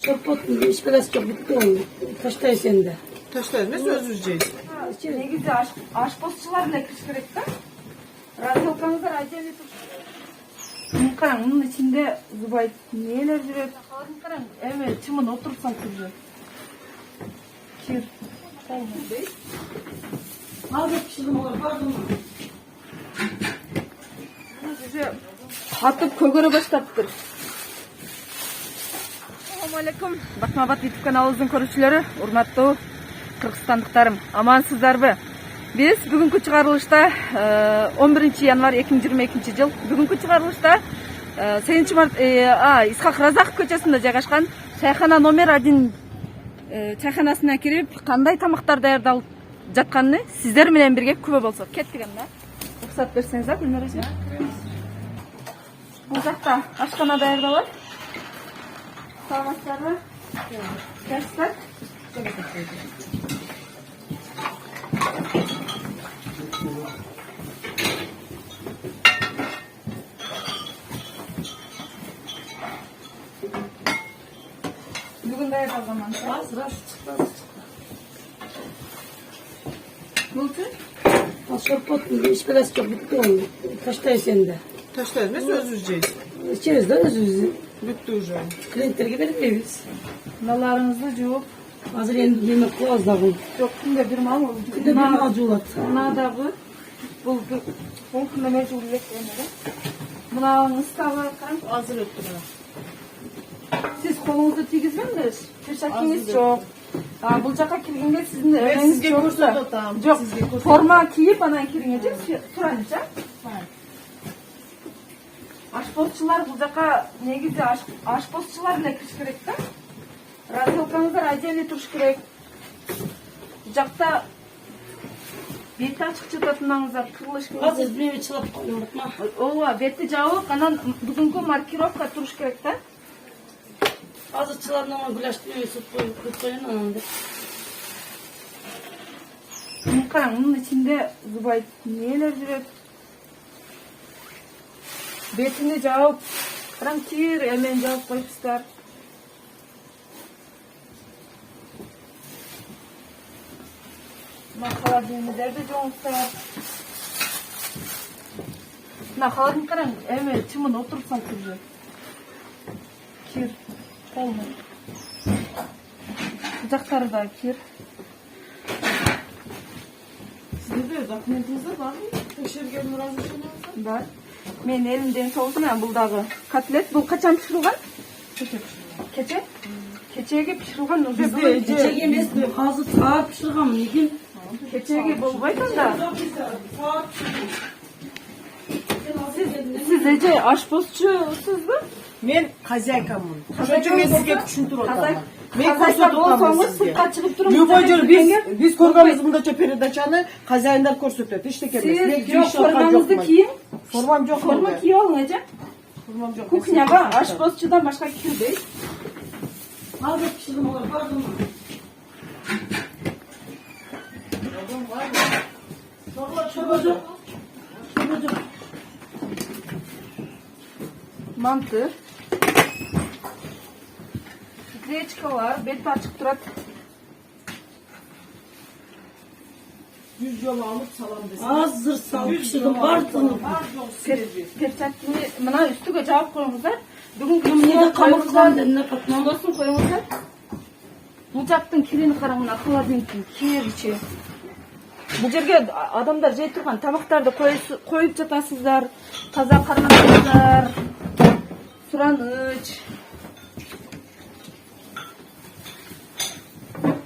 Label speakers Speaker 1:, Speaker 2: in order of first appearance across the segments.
Speaker 1: Çorpotun iş biraz çok bitti oldu. Taştay sende.
Speaker 2: Taşlar ne söz vereceğiz?
Speaker 3: Ne güzel aşpozçular bile kışkırıkta. Razyokanızda acele dur. Karang, bunun içinde Zubay neler жүреді? Karang, evet, çımın otursan kızı. Kir.
Speaker 1: Al da pişirdim olur, pardon mu?
Speaker 3: Уже қатып көгере баштаптыр. Ассалаумалейкум. Батмабат YouTube каналыбыздын көрүүчүлөрү, урматтуу кыргызстандыктарым, амансыздарбы? Биз бүгүнкү чыгарылышта 11 январь 2022 жыл бүгүнкү чыгарылышта 8 март Исхак Разаков көчөсүндө жайгашкан чайхана номер 1 чайханасына кирип кандай тамактар даярдалып жатканын сиздер менен бирге күбө болсок. Кеттик анда. Рұқсат берсеңіздер, Гүлнар әже. Бұл жақта ашхана даярдалат. Саламатсыздарбы? Жақсылар. Бүгін даярдалған манты.
Speaker 1: Раз çıktı.
Speaker 3: Бұл түн?
Speaker 1: Çorpotun iş biraz çok bitti oldu. Taştay sende.
Speaker 2: Taşlar ne söz vereceğiz?
Speaker 1: İçeriz de özümüzü.
Speaker 2: Bitti уже.
Speaker 1: Klientlerge vermeyiz.
Speaker 3: Наларыңызды жууп,
Speaker 1: Hazır yemek koyaz da bu.
Speaker 3: жоқ күнде бір мал ол.
Speaker 1: Günde bir mal julat.
Speaker 3: Мынадағы бұл күнде мен жуып элек эмеде. Мынауыңыз тағы қараңыз азыр өттү мына. Сіз қолыңызды тийгизбеңиз, перчаткаңыз жоқ. Бұл жаққа кіргенге сіздің өмеңіз
Speaker 2: сізге
Speaker 3: жоқса.
Speaker 2: көрсөтөм.
Speaker 3: Жоқ,
Speaker 2: Сізге көрсөтөм.
Speaker 3: форма киіп анан кіргенге туранча. Ашпозчулар бұл жаққа негізі ашпозчулар эле кіріш керек та. Разделкаңыздар отдельно туруш керек. Бұл жақта беті ашық жататыныңыздар кырылыш керек.
Speaker 1: Hazır bir çılap koyuyorduk mu?
Speaker 3: Ооба, беті жабык, анан бүгүнкү маркировка туруш керек да.
Speaker 1: Hazır çılapın ama gülaştırmayı süt koyun anandı.
Speaker 3: Караң, мунун ичинде Зубай нелер жүрөт? Бетине жабып, караң кир эмен жабып коюпсуздар. Мына холодильниктерди жууңуздар. Мына холодильник караң, эме чымын отурсаң кирди. Кир, полный. Жактары да кир.
Speaker 2: Sizde dokumentinizde var mı? Tekşirgenin razışınız var.
Speaker 3: Бар. Мен элимден соусуна бул дагы котлет. Бул качан пиширилган? Кече? Кечеге пиширилган.
Speaker 1: Bizde içecek emez bu. Hazır saat pişirgam nekin?
Speaker 3: Кечеге болбойт анда. Siz эже ашпозчусузбу?
Speaker 2: Men хозяйкамын. Çocuğum ben sizge düşüntür otamam. Men
Speaker 3: Казайка
Speaker 2: көрсөтөм
Speaker 3: болсоңуз
Speaker 2: sizge.
Speaker 3: сыртка чыгып туруңуз.
Speaker 2: Любой жер biz көргөнбүз мындайча передачаны хозяиндар көрсөтөт. Эчтеке эмес. Мен
Speaker 3: Сиз
Speaker 2: кириш
Speaker 3: формаңызды кийин.
Speaker 2: Формам жок.
Speaker 3: Форма кийип алың эже.
Speaker 2: Формам жок.
Speaker 3: Кухняга ашпозчудан башка кирбей.
Speaker 1: Hazır pişirdim olur, pardon mu? Çorba.
Speaker 3: Манты. Гречкалар, бет ачык турат.
Speaker 2: 100 жол алып салам десем.
Speaker 1: Hazır sağ pişirdim, pardon.
Speaker 3: Перчаткини мына үстүгө жаап коюңуздар. Бүгүнкү
Speaker 1: Mine kamurgan denine katmam.
Speaker 3: Сосын коюңуздар. Бул жактын кирини караң, мына холодильниктин кир ичи. Бул жерге адамдар жей турган тамактарды коюп жатасыздар. Таза кармаңыздар. Сураныч.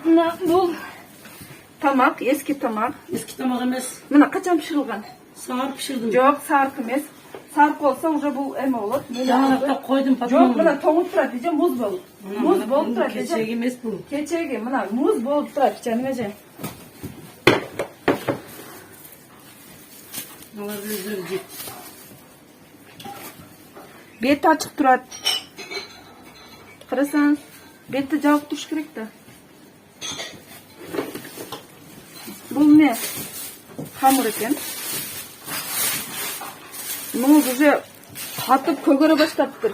Speaker 3: Мына бул тамак, эски тамак.
Speaker 1: Eski tamak emez.
Speaker 3: Мына качан пиширилган?
Speaker 1: Sağır pişirdim.
Speaker 3: Жок, сарк эмес. Сарк болсо уже бул эме болот.
Speaker 1: Жаңырақта koydum
Speaker 3: Жок,
Speaker 1: patron.
Speaker 3: мына тоңуп турат эже, муз болуп. Муз болуп турат эже.
Speaker 1: Keçek emez bu.
Speaker 3: Кечеги мына муз болуп турат, жаным эже.
Speaker 1: Алар өздері жеп.
Speaker 3: Бети ачык турат. Карасаңыз, бетти жабып туруш керек да. Бул эмне? Хамыр экен. Муз уже катып көгөрө баштаптыр.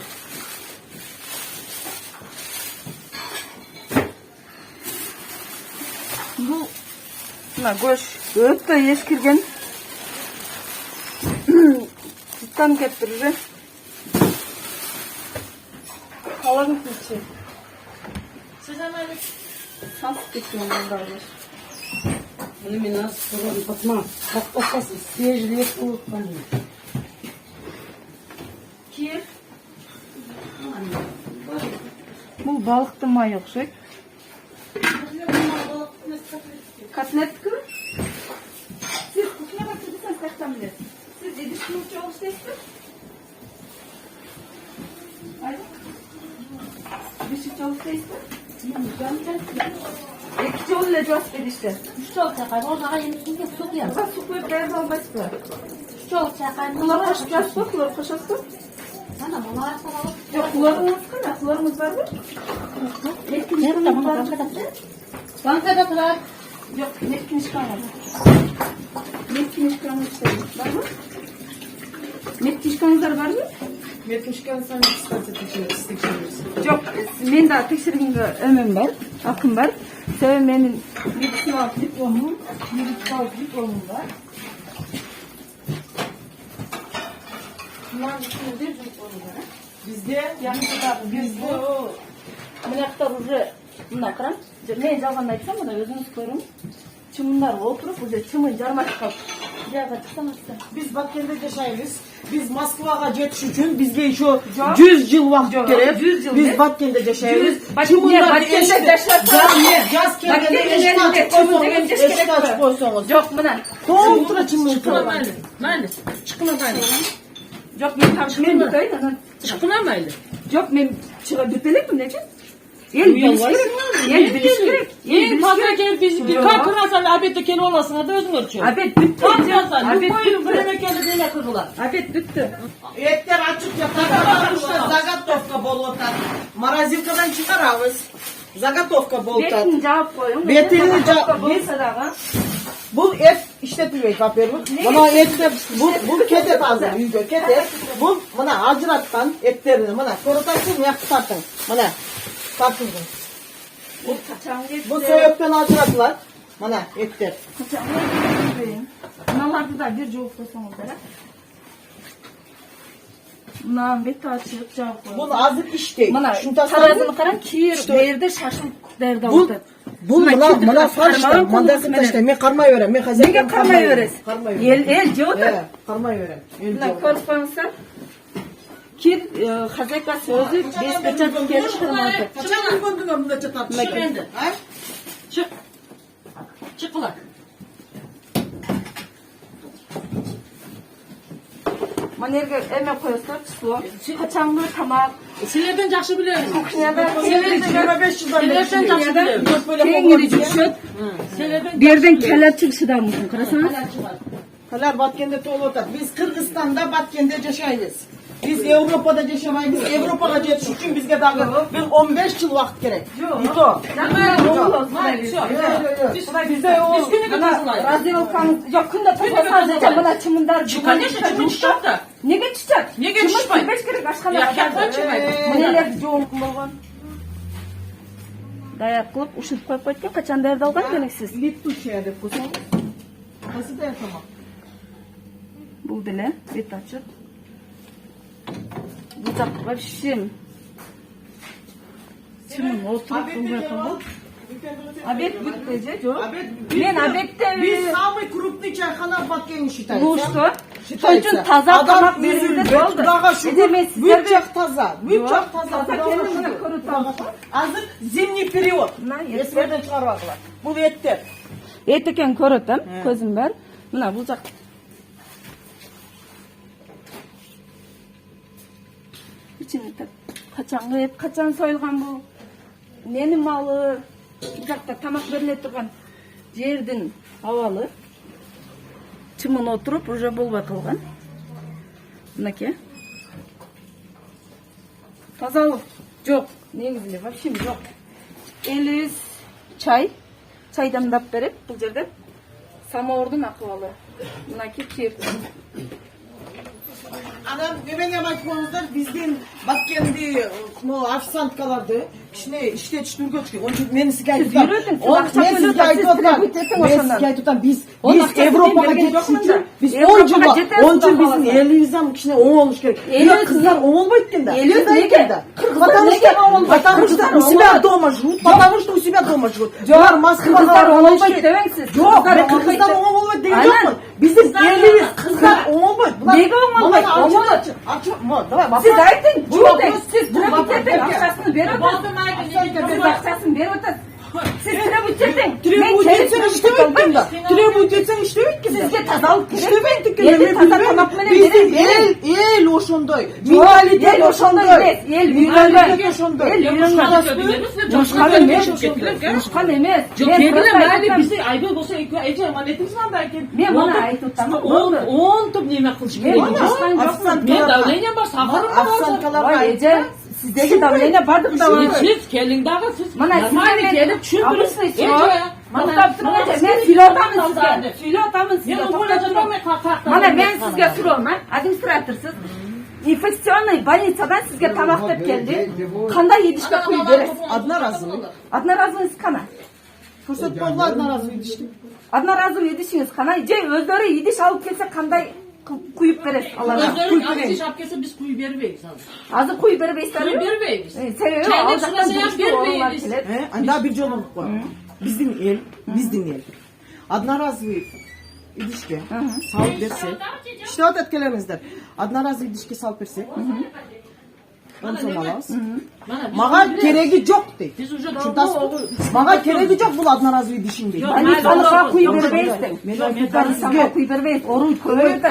Speaker 3: Mına goş ötө eskirgen. Tutan kettirir. Kalan içi.
Speaker 1: Siz hemen
Speaker 3: Sans kesiyorum bunlardır.
Speaker 1: elimi nasıl sorun bakma. Bak bakasın. Seyircilik unutmayın.
Speaker 3: Kir. Bu balıkta may okşayık. Katlet kı? Siz kukuna batırdıysanız kaçtan bilirsiniz? Siz ediş kılıççı oluştaysınız? Haydi. Ediş oluştaysınız? Ekçi oluyla cevap edişte.
Speaker 4: Şu olacak, orada yemişsin ki su ya.
Speaker 3: Burada su koyup beyaz olmaz mı?
Speaker 4: Şu olacak,
Speaker 3: Kulak koşacağız mı? Kulak koşacağız mı?
Speaker 4: sana bunlar sana.
Speaker 3: Yok kulağımız kına. Kulağımız var mı?
Speaker 4: Nerede bunu bankada? Bankada turar.
Speaker 3: Yok, metkin iş kalmadı. Metkin iş kalmadı. Var mı? Metkin iş kalmadı var mı?
Speaker 2: Yetmişken sen isterse tekşirirsin.
Speaker 3: Yok, men daha tekşirgenge ömüm var, akım var. Sebebi menin medisina diplomum, medikal diplomum var. Bunların içinde bir diplomum var.
Speaker 2: Bizde
Speaker 3: Yanında biz bu mınakta ruju bundan kıram. Men жалганда айтсам, мына өзүңүз көрүң. Чымындар отуруп, уже чымын жармашып калып. Жайга чыксаң атса.
Speaker 2: biz Bakkent'te yaşayız. Biz Moskva'ya geçiş için bizge şu 100 yıl vakit gerek.
Speaker 3: 100 yıl
Speaker 2: Biz
Speaker 3: ne?
Speaker 2: Bakkent'te yaşayız.
Speaker 3: Bakkent'te yaşarsan-
Speaker 2: Yaz
Speaker 3: Bakkent'te
Speaker 2: kendine eşit açıp
Speaker 3: çımın деген жеш керек
Speaker 2: açıp
Speaker 3: mi?
Speaker 2: koysanız.
Speaker 3: Жок, мына.
Speaker 2: Тоğum tura çimini
Speaker 1: Çıkına
Speaker 2: tura.
Speaker 1: maylı. Maylı. Çıkına maylı.
Speaker 3: Жок, мен там мен бүтөйүн, анан.
Speaker 1: Çıkına maylı.
Speaker 3: Жок, мен чыга бүтөлекмин, нече? Ел билиш керек. Ел билиш керек. Ел билиш
Speaker 1: Fazla
Speaker 3: керек.
Speaker 1: gel biz bir kapırasan abette kele olasın da özün ölçüyor.
Speaker 3: Abet бүттү.
Speaker 1: Kapırasan
Speaker 3: Abet
Speaker 1: bu koyun
Speaker 3: бүттү.
Speaker 1: buraya geldi neyle kırdılar.
Speaker 3: Abet бүттү.
Speaker 2: Etler açık ya. Заготовка болота. Морозилкадан çıkarabız. Заготовка болота.
Speaker 3: Бетин жаап коюң.
Speaker 2: Бетini жаап-
Speaker 3: болсо дагы.
Speaker 2: Bu et işletilmiyor kapıyorum. Buna etler bu kete taze yüzde kete. Bu buna acırattan etlerini buna korutasın yakıtatın. Buna tartın.
Speaker 3: Бул качан кетти?
Speaker 2: Bu söğütten acırattılar. Buna etler.
Speaker 3: Качан кетти? Мыналарды да бир жууктосоңуздар, а? Мына бети ачып жаап коюң.
Speaker 2: Bunu azıcık iş değil.
Speaker 3: Мына
Speaker 2: Şuntasın.
Speaker 3: таразыны караң, кийер берде шашылып даярдап
Speaker 2: Bu
Speaker 3: атат.
Speaker 2: buna farşta. Mandasın taşta. Men karmayı öğren. Men hazır.
Speaker 3: Неге кармай бересиz?
Speaker 2: Karmayı
Speaker 3: Эл жеп атат.
Speaker 2: Karmayı öğren.
Speaker 3: Мына көрүп коюңуздар. Кир хозяйкасы өзү 5 перчатка келип кырмады.
Speaker 2: Kaçan gün bunda çatar.
Speaker 1: Çık endi. Çık. Çık ulan.
Speaker 3: Мына жерге эме коесуздар, суу. Качангы тамак.
Speaker 1: Silerden жақсы biliyorum.
Speaker 3: Кухняда
Speaker 2: 25 yıldan beri.
Speaker 1: Silerden жақсы biliyorum.
Speaker 2: Yok böyle
Speaker 3: кеңири жүрүшөт.
Speaker 1: Silerden
Speaker 3: Берден келер чыгышы да мүмкүн, карасаңыз.
Speaker 2: Kalar Batkent'te tolu otar. Biz Kırgızistan'da Batkent'te yaşayız. Biz Avrupa'da yaşamayız. Biz Avrupa'ya geçiş için bizge daha bir 15 yıl vakit gerek. Yok.
Speaker 1: Bizde o. Biz günü kazılayız.
Speaker 3: Разделкаңыз жок, күндө тазаласа мына чымындар
Speaker 1: Конечно, чымын чыгат да.
Speaker 3: Неге чычат?
Speaker 1: Неге
Speaker 3: Чымын
Speaker 1: чычпайт?
Speaker 3: чыгбаш керек, ашканда.
Speaker 1: Яктан чыгбайт.
Speaker 3: Мынелерди жоомкун болгон. Даяр кылып ушинтип коюп койт экен, качан даярдалган белгисиз.
Speaker 2: Летучая деп koysan. Nasıl da yapamam.
Speaker 3: Бул деле бет ачык. Бул жак вообще чымын отуруп кылбай калды. Обед бүтпү же? Жок. Мен обедте
Speaker 2: Biz самый крупный чайхана в Баткенте считается.
Speaker 3: бул что? Той үчүн таза тамак берилди болду.
Speaker 2: Kudağa
Speaker 3: Эже
Speaker 2: şükür.
Speaker 3: мен сиздерге
Speaker 2: Bütçek taza. Bütçek taza.
Speaker 3: таза
Speaker 2: Kudağa
Speaker 3: келип
Speaker 2: şükür.
Speaker 3: көрүп атам.
Speaker 2: Azık zimni период.
Speaker 3: Мына
Speaker 2: Esmerden çıkarvadılar. Bu etler.
Speaker 3: эт экен көрүп атам, көзүм бар. Мына бул жак. İçini kaçan et, kaçan soyulgan bu. Nenin malı? Bu жақта тамак бериле турган жердин абалы. Чымын отуруп, уже болбой калган. Мынакей. Тазалык жок, негизи вообще жок. Элибиз чай дамдап берет бул жерде. Самоордун акыбалы. Мынакей кир.
Speaker 2: Anam memene aytпаңыздар, биздин Баткенди официанткаларды кичине иштетиштирүүгө чыкты. Onun için men sizge aytıp
Speaker 3: мен сизге айтып атам,
Speaker 2: biz Европага жетиш үчүн biz 10 жыл onun için bizim elimizdен кичине оң болуш керек. Кыздар оң болбойт экен да. Потому что у себя дома живут, потому что у себя дома живут. Булар Москвага
Speaker 3: болбойт дебеңсиз.
Speaker 2: Жок, кыздар оң болбойт деген жокмун. Биздин элибиз кыздар оң болбойт.
Speaker 3: Неге оң болбойт? Siz aytın, siz требовательдің ақшасын беріп ақшасын беріп отырсыз. Siz требовательдің
Speaker 2: требовательдің иштебейт экен.
Speaker 3: Сизге тазалык керек.
Speaker 2: İşlemek eкен.
Speaker 3: Елді таза тамақ менен
Speaker 2: Биздин
Speaker 3: берем.
Speaker 2: эл ошондой. Менталитет ошондой.
Speaker 3: Эл
Speaker 2: Менталитет ошондой.
Speaker 3: Жумушкан эмес. Жумушкан эмес.
Speaker 5: Жоқ, келгіле мәлі бізде айбай болса әйте аманетіңіз қандай екен.
Speaker 3: Мен мұны айтып отырмын.
Speaker 5: 10 топ неме қылыш керек. Мен давлением бар, сахарым бар.
Speaker 3: Сіздегі давление бардық да бар.
Speaker 5: Сіз келіңдағы сіз
Speaker 3: Мына
Speaker 5: нормально келіп
Speaker 3: мен сүйлөтамын сізге. Мына мен сізге сүйлөмін, администраторсыз. Инфекционный больницадан сізге тамақтап келді. Қандай едішке құйып бересіз? Одноразовый қана.
Speaker 2: Көрсөтпөңгү одноразовый идиштим.
Speaker 3: Одноразовый едішіңіз қана. Же өздері едіш алып келсе қандай құйып бересіз?
Speaker 5: Өздерің азы жап келсе біз құйып бербейміз.
Speaker 3: Азы құйып бербейсіздер?
Speaker 5: Құйып бербейміз.
Speaker 3: Себебі ал жақтан
Speaker 5: бербейміз.
Speaker 2: Анда бир жолу бар. Биздин эл одноразовый идишке салып берсек, иштеп атат келемиздер. Одноразовый идишке салып берсек, 10 сом алабыз. Мага кереги жок дейт. Мага кереги жок бул одноразовый идишиң дейт.
Speaker 3: Больницаларга құйып бербейсіздер. Больницаларга құйып бербейсіз. Орун көбөйөт.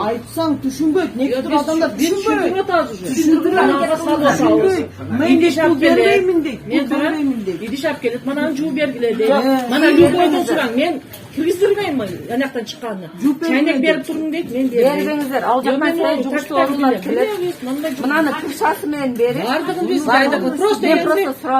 Speaker 2: Айтсаң түшүнбөйт. Некетир адамдар түшүнбөйт. Мен пул бербеймин дейт.
Speaker 5: Идиш алып келет, мананы жууп бергиле дейт. Мана жууп койдун сураң, мен киргиздирбейм анактан чыкканын. Чайнек берип турдум дейт, мен бербейм.
Speaker 3: Бербеңиздер. Ал жактан сай жугуштуу орундар келет. Мынаны пушасы менен берип.
Speaker 5: Biz ayda просто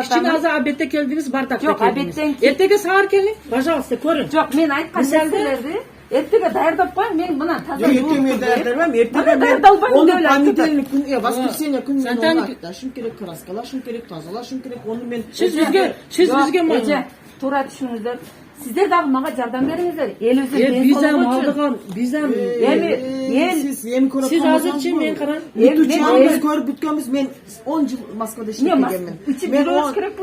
Speaker 5: кичине аза обедте келдиңиз, бардак келдиңиз. Эртеге саар келиң, пожалуйста, көрүн.
Speaker 3: Жок, мен айткан нерселерди эртеге даярдап коюм. Мен мына таза
Speaker 2: Эртеге даярдабайм. Эртеге
Speaker 3: даярдалбайм деп
Speaker 2: понедельник күнү, воскресенье күнү айтышым керек, краскалашым керек, тазалашым керек. Ону мен
Speaker 5: сиз бизге
Speaker 3: мына туура түшүнүңүздөр. Сиздер дагы мага жардам бериңиздер. Элибиздин
Speaker 5: визам алдыган, визам Siz azırçı men karan.
Speaker 2: Biz görüp bütkönbüz. Men 10 yıl Moskvada işletegenmin.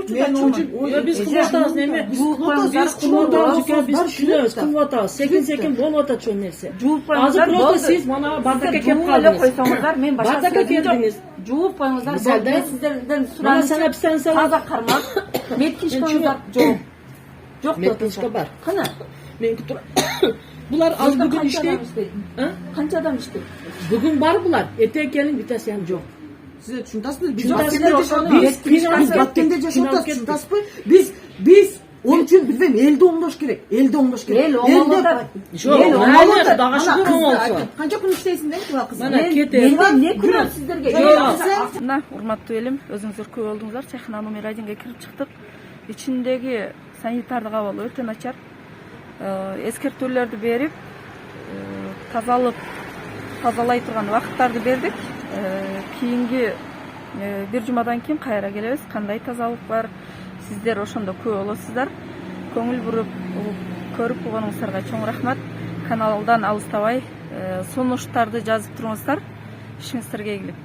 Speaker 3: Men 10
Speaker 5: yıl. Biz kılvatağız neme? Biz külöz, kılvatağız. Sekin bol vata çön nerse. Azı prosto siz bana bardaka kep kaldınız. Bardaka keldiniz.
Speaker 3: Juup koyuңuzдар. Ben sizlerden suranışım. Taza karmak. Metkiş koyuңuzдар. Жоқ,
Speaker 5: меткишка бар.
Speaker 3: Қана?
Speaker 5: Меники тура. Булар ал бүгүн иштейт.
Speaker 3: Канча адам иштейт?
Speaker 5: Бүгүн бар булар. Эртең келиң битасыян жок.
Speaker 2: Siz düşüntasınız. Biz Batkende жашап атасызбы? Biz onun için bilmem elde oңdoш керек. Elde oңdoş керек.
Speaker 3: El oңолотат.
Speaker 5: Ел оңолотат. Дагы шүгүр оңолсо.
Speaker 2: Канча күн иштейсиң дейт тура кыз.
Speaker 5: Мана кете.
Speaker 3: Не күнөт сиздерге? Мына урматтуу элим, өзүңүздөр көп болдуңуздар. Чайхана номер 1ге кирип чыктык. İçindeki sanitardык абалы өтө начар. Эскертүүлөрдү берип, тазалай турган убакыттарды бердик. Кийинки бир жумадан кийин кайра келебиз. Кандай тазалык бар? Сиздер ошондо көп болосуздар. Көңүл буруп көрүп койгонуңуздарга чоң рахмат. Каналдан алыстабай сунуштарды жазып туруңуздар. Ишиңиздерге ийгилик.